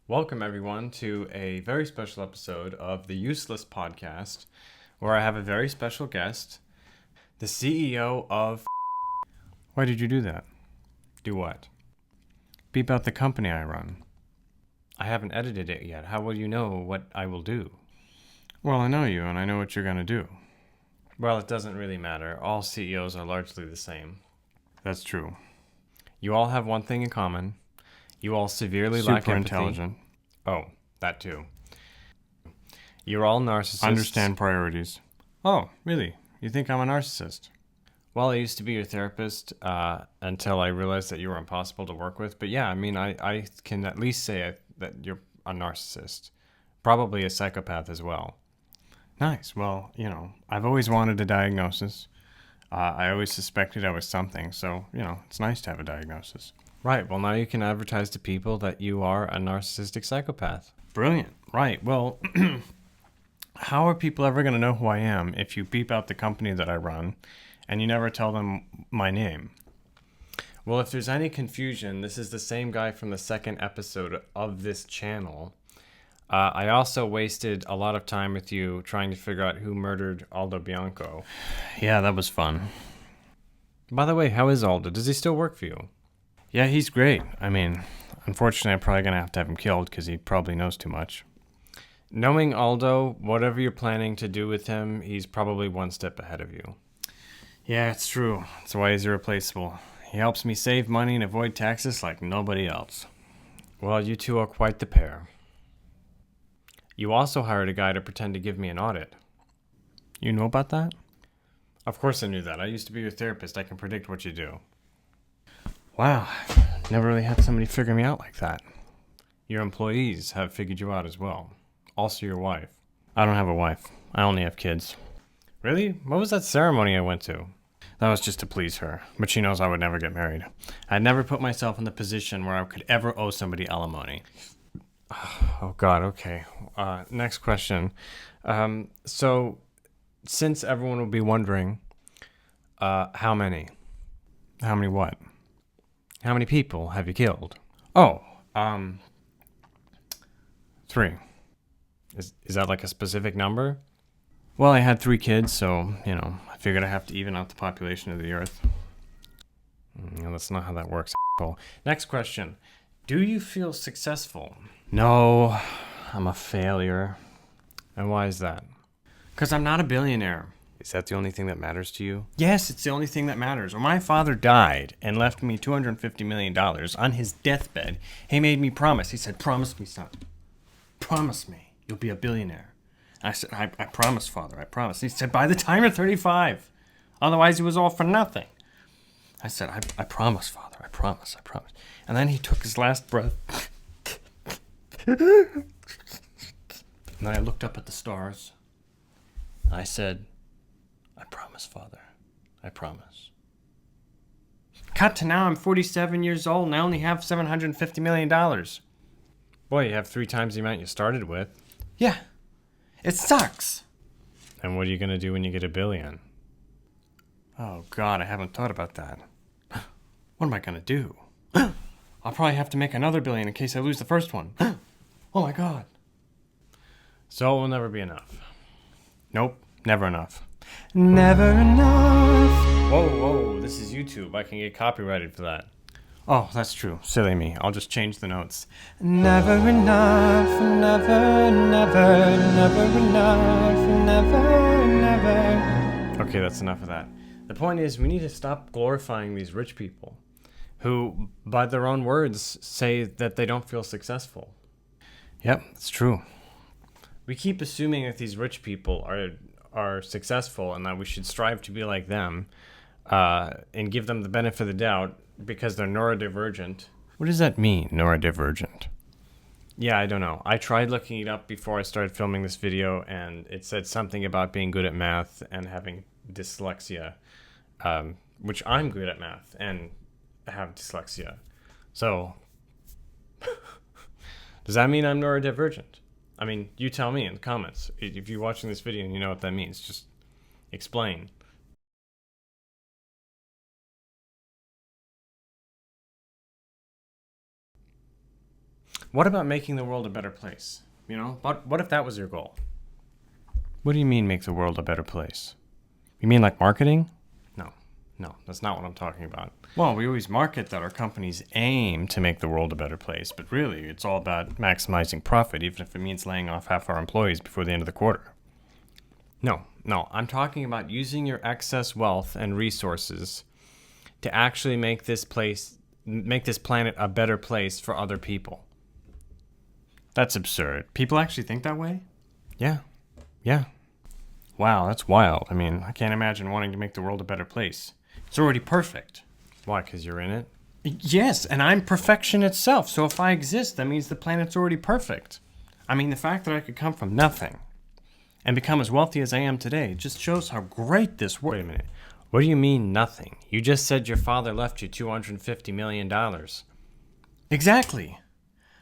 Welcome, everyone, to a very special episode of the Useless Podcast, where I have a very special guest, the CEO of... Why did you do that? Do what? Beep out the company I run. I haven't edited it yet. How will you know what I will do? Well, I know you, and I know what you're going to do. Well, it doesn't really matter. All CEOs are largely the same. That's true. You all have one thing in common. You all severely lack empathy. Super intelligent. Oh, that too. You're all narcissists. Understand priorities. Oh, really? You think I'm a narcissist? Well, I used to be your therapist until I realized that you were impossible to work with. But yeah, I mean, I can at least say that you're a narcissist. Probably a psychopath as well. Nice. Well, I've always wanted a diagnosis. I always suspected I was something. So, it's nice to have a diagnosis. Right. Well, now you can advertise to people that you are a narcissistic psychopath. Brilliant. Right. Well, how are people ever going to know who I am if you beep out the company that I run and you never tell them my name? Well, if there's any confusion, this is the same guy from the second episode of this channel. I also wasted a lot of time with you trying to figure out who murdered Aldo Bianco. Yeah, that was fun. By the way, how is Aldo? Does he still work for you? Yeah, he's great. I mean, unfortunately, I'm probably going to have him killed because he probably knows too much. Knowing Aldo, whatever you're planning to do with him, he's probably one step ahead of you. Yeah, it's true. That's why he's irreplaceable. He helps me save money and avoid taxes like nobody else. Well, you two are quite the pair. You also hired a guy to pretend to give me an audit. You know about that? Of course I knew that. I used to be your therapist. I can predict what you do. Wow, never really had somebody figure me out like that. Your employees have figured you out as well. Also your wife. I don't have a wife. I only have kids. Really? What was that ceremony I went to? That was just to please her, but she knows I would never get married. I'd never put myself in the position where I could ever owe somebody alimony. Oh God, okay. Next question. So, since everyone will be wondering, how many? How many what? How many people have you killed? Oh, 3. Is that like a specific number? Well, I had 3 kids, so, I figured I have to even out the population of the earth. That's not how that works. Next question. Do you feel successful? No, I'm a failure. And why is that? Because I'm not a billionaire. Is that the only thing that matters to you? Yes, it's the only thing that matters. When my father died and left me $250 million on his deathbed, he made me promise. He said, promise me, son. Promise me you'll be a billionaire. I said, I promise, Father, I promise. He said, by the time you're 35. Otherwise, it was all for nothing. I said, I promise, Father, I promise. And then he took his last breath. And then I looked up at the stars. And I said, I promise, Father. I promise. Cut to now, I'm 47 years old and I only have $750 million. Boy, you have 3 times the amount you started with. Yeah. It sucks. And what are you going to do when you get $1 billion? Oh, God, I haven't thought about that. What am I going to do? I'll probably have to make another $1 billion in case I lose the first one. Oh, my God. So it will never be enough. Nope, never enough. Never enough. Whoa, this is YouTube. I can get copyrighted for that. Oh, that's true. Silly me. I'll just change the notes. Never enough, never enough, never. Okay, that's enough of that. The point is, we need to stop glorifying these rich people who, by their own words, say that they don't feel successful. Yep, it's true. We keep assuming that these rich people are successful and that we should strive to be like them and give them the benefit of the doubt because they're neurodivergent. What does that mean, neurodivergent? Yeah, I don't know. I tried looking it up before I started filming this video, and it said something about being good at math and having dyslexia, which I'm good at math and have dyslexia. So, does that mean I'm neurodivergent? I mean, you tell me in the comments. If you're watching this video and you know what that means, just explain. What about making the world a better place? You know, what if that was your goal? What do you mean make the world a better place? You mean like marketing? No, that's not what I'm talking about. Well, we always market that our companies aim to make the world a better place, but really it's all about maximizing profit, even if it means laying off half our employees before the end of the quarter. No, I'm talking about using your excess wealth and resources to actually make this planet a better place for other people. That's absurd. People actually think that way? Yeah. Wow, that's wild. I mean, I can't imagine wanting to make the world a better place. It's already perfect. Why? Because you're in it? Yes, and I'm perfection itself. So if I exist, that means the planet's already perfect. I mean, the fact that I could come from nothing and become as wealthy as I am today just shows how great this world. Wait a minute. What do you mean nothing? You just said your father left you $250 million. Exactly.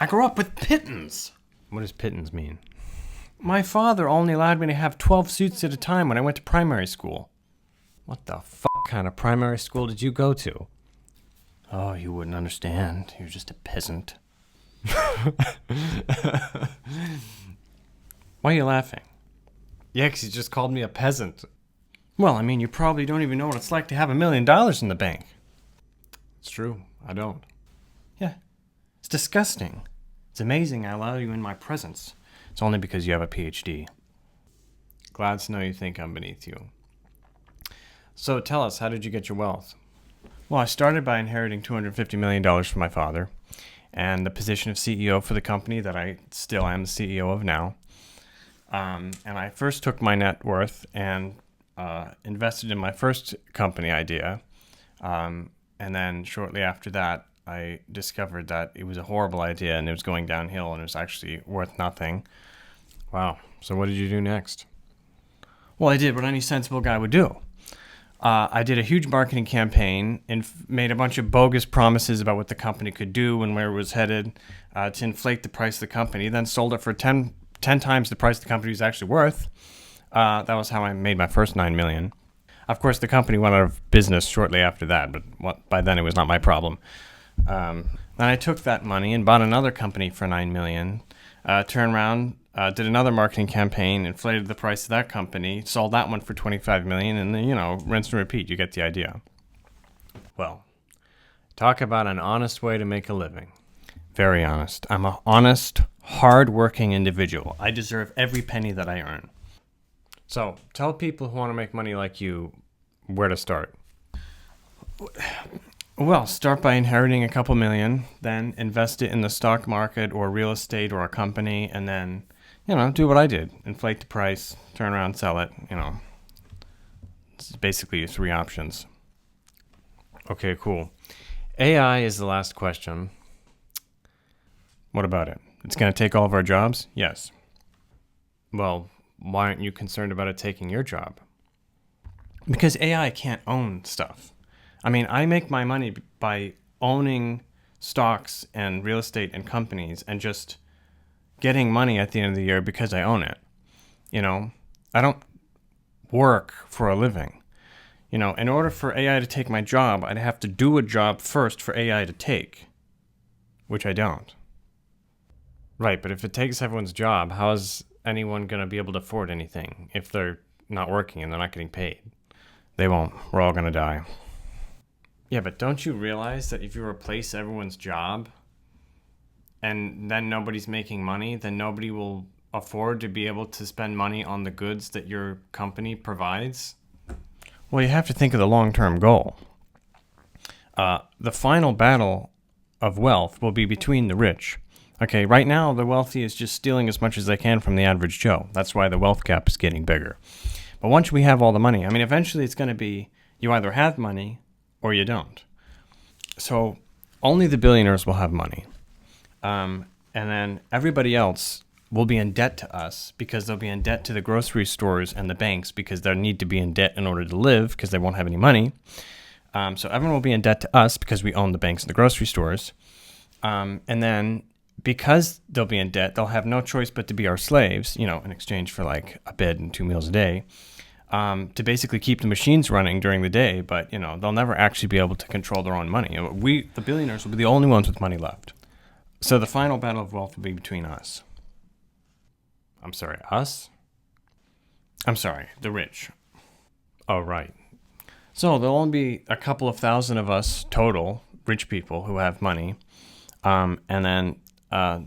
I grew up with pittance. What does pittance mean? My father only allowed me to have 12 suits at a time when I went to primary school. What the fuck kind of primary school did you go to? Oh, you wouldn't understand. You're just a peasant. Why are you laughing? Yeah, because you just called me a peasant. Well, I mean, you probably don't even know what it's like to have $1 million in the bank. It's true. I don't. Yeah. It's disgusting. It's amazing I allow you in my presence. It's only because you have a PhD. Glad to know you think I'm beneath you. So tell us, how did you get your wealth? Well, I started by inheriting $250 million from my father and the position of CEO for the company that I still am the CEO of now. And I first took my net worth and invested in my first company idea. And then shortly after that, I discovered that it was a horrible idea and it was going downhill and it was actually worth nothing. Wow. So what did you do next? Well, I did what any sensible guy would do. I did a huge marketing campaign and made a bunch of bogus promises about what the company could do and where it was headed to inflate the price of the company, then sold it for 10 times the price the company was actually worth. That was how I made my first $9 million. Of course, the company went out of business shortly after that, but by then it was not my problem. Then I took that money and bought another company for $9 million, turned around, did another marketing campaign, inflated the price of that company, sold that one for $25 million, and then, rinse and repeat. You get the idea. Well, talk about an honest way to make a living. Very honest. I'm an honest, hard-working individual. I deserve every penny that I earn. So, tell people who want to make money like you where to start. Well, start by inheriting a couple million, then invest it in the stock market or real estate or a company, and then, do what I did. Inflate the price, turn around, sell it, This is basically your 3 options. Okay, cool. AI is the last question. What about it? It's going to take all of our jobs? Yes. Well, why aren't you concerned about it taking your job? Because AI can't own stuff. I mean, I make my money by owning stocks and real estate and companies and just getting money at the end of the year because I own it. I don't work for a living. In order for AI to take my job, I'd have to do a job first for AI to take, which I don't. Right, but if it takes everyone's job, how is anyone going to be able to afford anything if they're not working and they're not getting paid? They won't. We're all going to die. Yeah, but don't you realize that if you replace everyone's job and then nobody's making money, then nobody will afford to be able to spend money on the goods that your company provides? Well, you have to think of the long-term goal. The final battle of wealth will be between the rich. Okay, right now the wealthy is just stealing as much as they can from the average Joe. That's why the wealth gap is getting bigger. But once we have all the money, eventually it's going to be you either have money or you don't. So only the billionaires will have money. And then everybody else will be in debt to us because they'll be in debt to the grocery stores and the banks because they'll need to be in debt in order to live because they won't have any money. So everyone will be in debt to us because we own the banks and the grocery stores. And then because they'll be in debt, they'll have no choice but to be our slaves, in exchange for like a bed and 2 meals a day, to basically keep the machines running during the day. But, they'll never actually be able to control their own money. We, the billionaires, will be the only ones with money left. So the final battle of wealth will be between us. I'm sorry, us? I'm sorry, the rich. Oh, right. So there'll only be a couple of thousand of us total, rich people who have money. And then,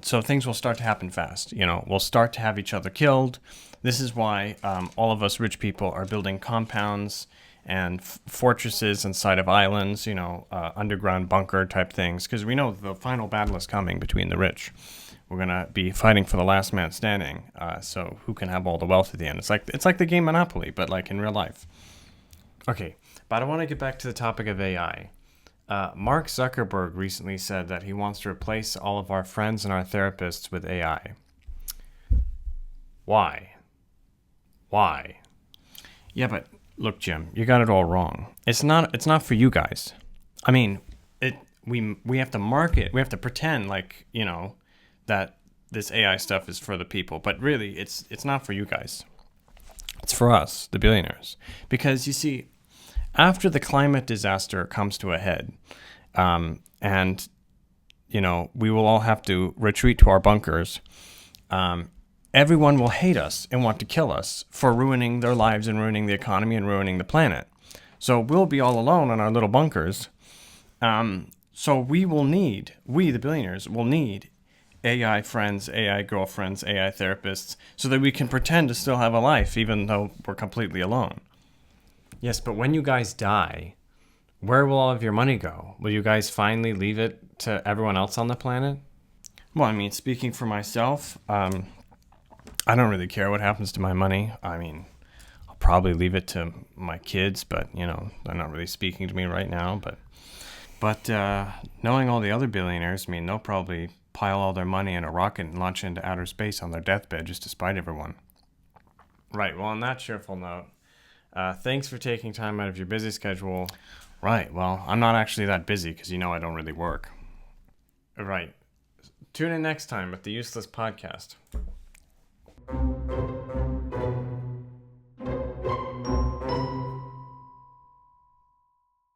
so things will start to happen fast. We'll start to have each other killed. This is why all of us rich people are building compounds and fortresses inside of islands, underground bunker type things, because we know the final battle is coming between the rich. We're gonna be fighting for the last man standing. So who can have all the wealth at the end? It's like the game Monopoly, but like in real life. Okay, but I want to get back to the topic of AI. Mark Zuckerberg recently said that he wants to replace all of our friends and our therapists with AI. Why? Why? Yeah, but look, Jim, you got it all wrong. It's not for you guys. I mean, we have to market, we have to pretend like, that this AI stuff is for the people, but really it's not for you guys. It's for us, the billionaires. Because you see, after the climate disaster comes to a head, and we will all have to retreat to our bunkers, everyone will hate us and want to kill us for ruining their lives and ruining the economy and ruining the planet. So we'll be all alone in our little bunkers. So we, the billionaires, will need AI friends, AI girlfriends, AI therapists, so that we can pretend to still have a life even though we're completely alone. Yes, but when you guys die, where will all of your money go? Will you guys finally leave it to everyone else on the planet? Well, I mean, speaking for myself, I don't really care what happens to my money. I mean, I'll probably leave it to my kids, but, they're not really speaking to me right now. But knowing all the other billionaires, I mean, they'll probably pile all their money in a rocket and launch into outer space on their deathbed just to spite everyone. Right, well, on that cheerful note, thanks for taking time out of your busy schedule. Right, well, I'm not actually that busy because I don't really work. Right. Tune in next time with the Useless Podcast.